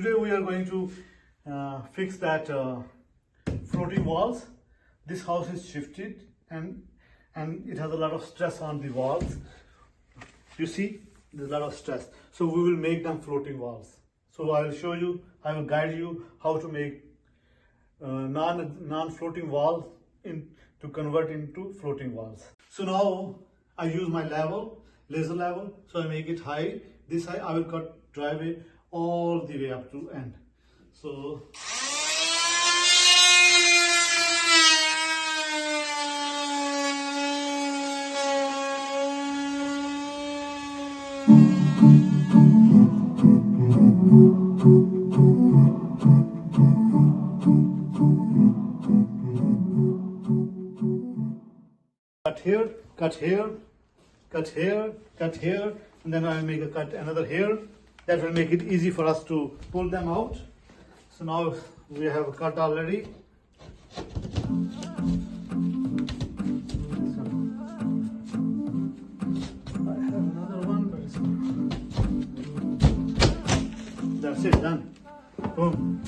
Today we are going to fix that floating walls. This house is shifted and it has a lot of stress on the walls. You see, there's a lot of stress. So we will make them floating walls. So I will show you, I will guide you how to make non-floating walls to convert into floating walls. So now I use my level, laser level, so I make it high. This high, I will cut driveway all the way up to end. So cut here, cut here, cut here, cut here, and then I will make a cut another here. That will make it easy for us to pull them out. So now we have a cut already. I have another one, but it's... That's it, done. Boom.